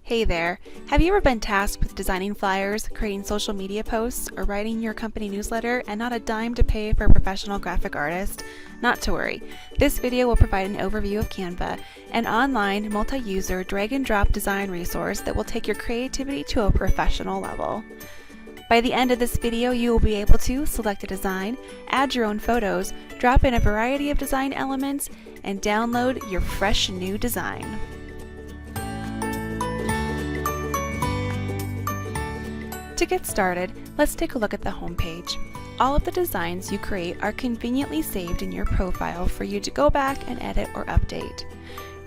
Hey there! Have you ever been tasked with designing flyers, creating social media posts, or writing your company newsletter and not a dime to pay for a professional graphic artist? Not to worry. This video will provide an overview of Canva, an online, multi-user, drag-and-drop design resource that will take your creativity to a professional level. By the end of this video, you will be able to select a design, add your own photos, drop in a variety of design elements, and download your fresh new design. To get started, let's take a look at the home page. All of the designs you create are conveniently saved in your profile for you to go back and edit or update.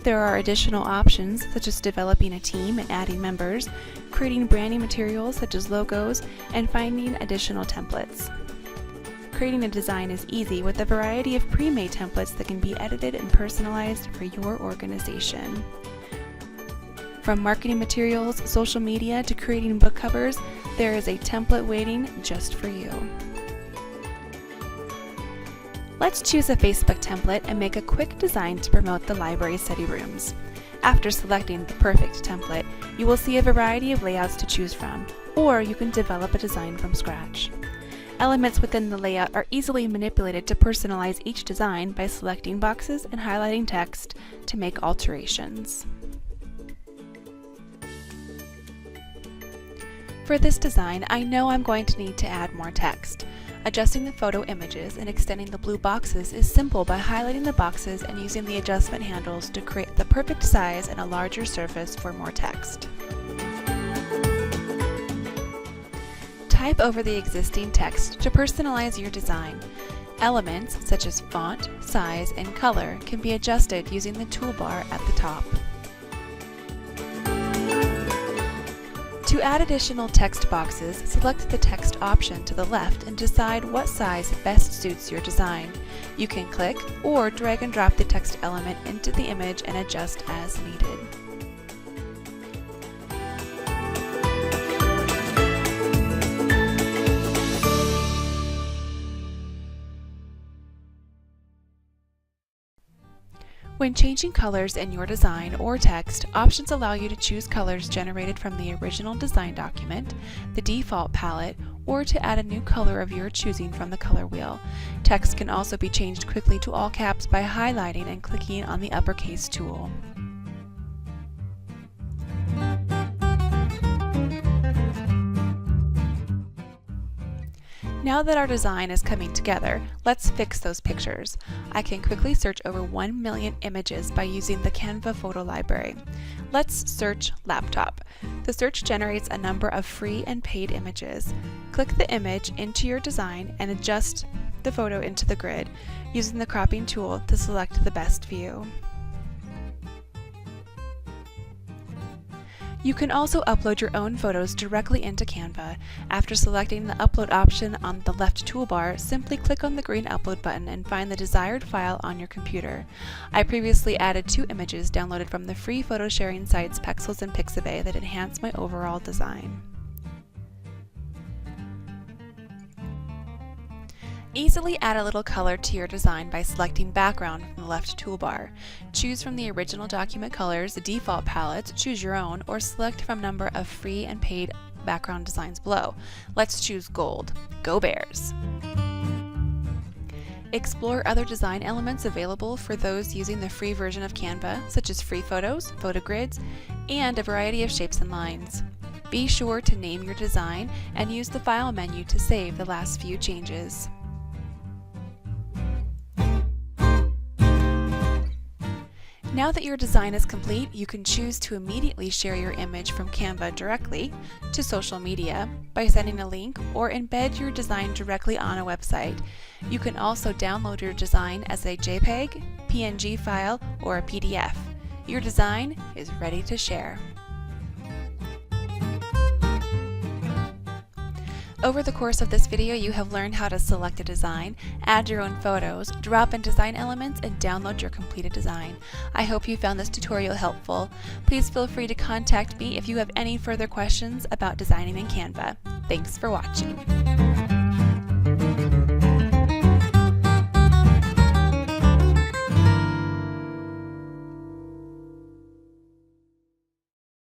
There are additional options such as developing a team and adding members, creating branding materials such as logos, and finding additional templates. Creating a design is easy with a variety of pre-made templates that can be edited and personalized for your organization. From marketing materials, social media, to creating book covers, there is a template waiting just for you. Let's choose a Facebook template and make a quick design to promote the library study rooms. After selecting the perfect template, you will see a variety of layouts to choose from, or you can develop a design from scratch. Elements within the layout are easily manipulated to personalize each design by selecting boxes and highlighting text to make alterations. For this design, I know I'm going to need to add more text. Adjusting the photo images and extending the blue boxes is simple by highlighting the boxes and using the adjustment handles to create the perfect size and a larger surface for more text. Type over the existing text to personalize your design. Elements such as font, size, and color can be adjusted using the toolbar at the top. To add additional text boxes, select the text option to the left and decide what size best suits your design. You can click or drag and drop the text element into the image and adjust as needed. When changing colors in your design or text, options allow you to choose colors generated from the original design document, the default palette, or to add a new color of your choosing from the color wheel. Text can also be changed quickly to all caps by highlighting and clicking on the uppercase tool. Now that our design is coming together, let's fix those pictures. I can quickly search over 1 million images by using the Canva photo library. Let's search laptop. The search generates a number of free and paid images. Click the image into your design and adjust the photo into the grid, using the cropping tool to select the best view. You can also upload your own photos directly into Canva. After selecting the upload option on the left toolbar, simply click on the green upload button and find the desired file on your computer. I previously added 2 images downloaded from the free photo sharing sites Pexels and Pixabay that enhance my overall design. Easily add a little color to your design by selecting background from the left toolbar. Choose from the original document colors, the default palette, choose your own, or select from number of free and paid background designs below. Let's choose gold. Go Bears! Explore other design elements available for those using the free version of Canva, such as free photos, photo grids, and a variety of shapes and lines. Be sure to name your design and use the File menu to save the last few changes. Now that your design is complete, you can choose to immediately share your image from Canva directly to social media by sending a link or embed your design directly on a website. You can also download your design as a JPEG, PNG file, or a PDF. Your design is ready to share. Over the course of this video, you have learned how to select a design, add your own photos, drop in design elements, and download your completed design. I hope you found this tutorial helpful. Please feel free to contact me if you have any further questions about designing in Canva. Thanks for watching.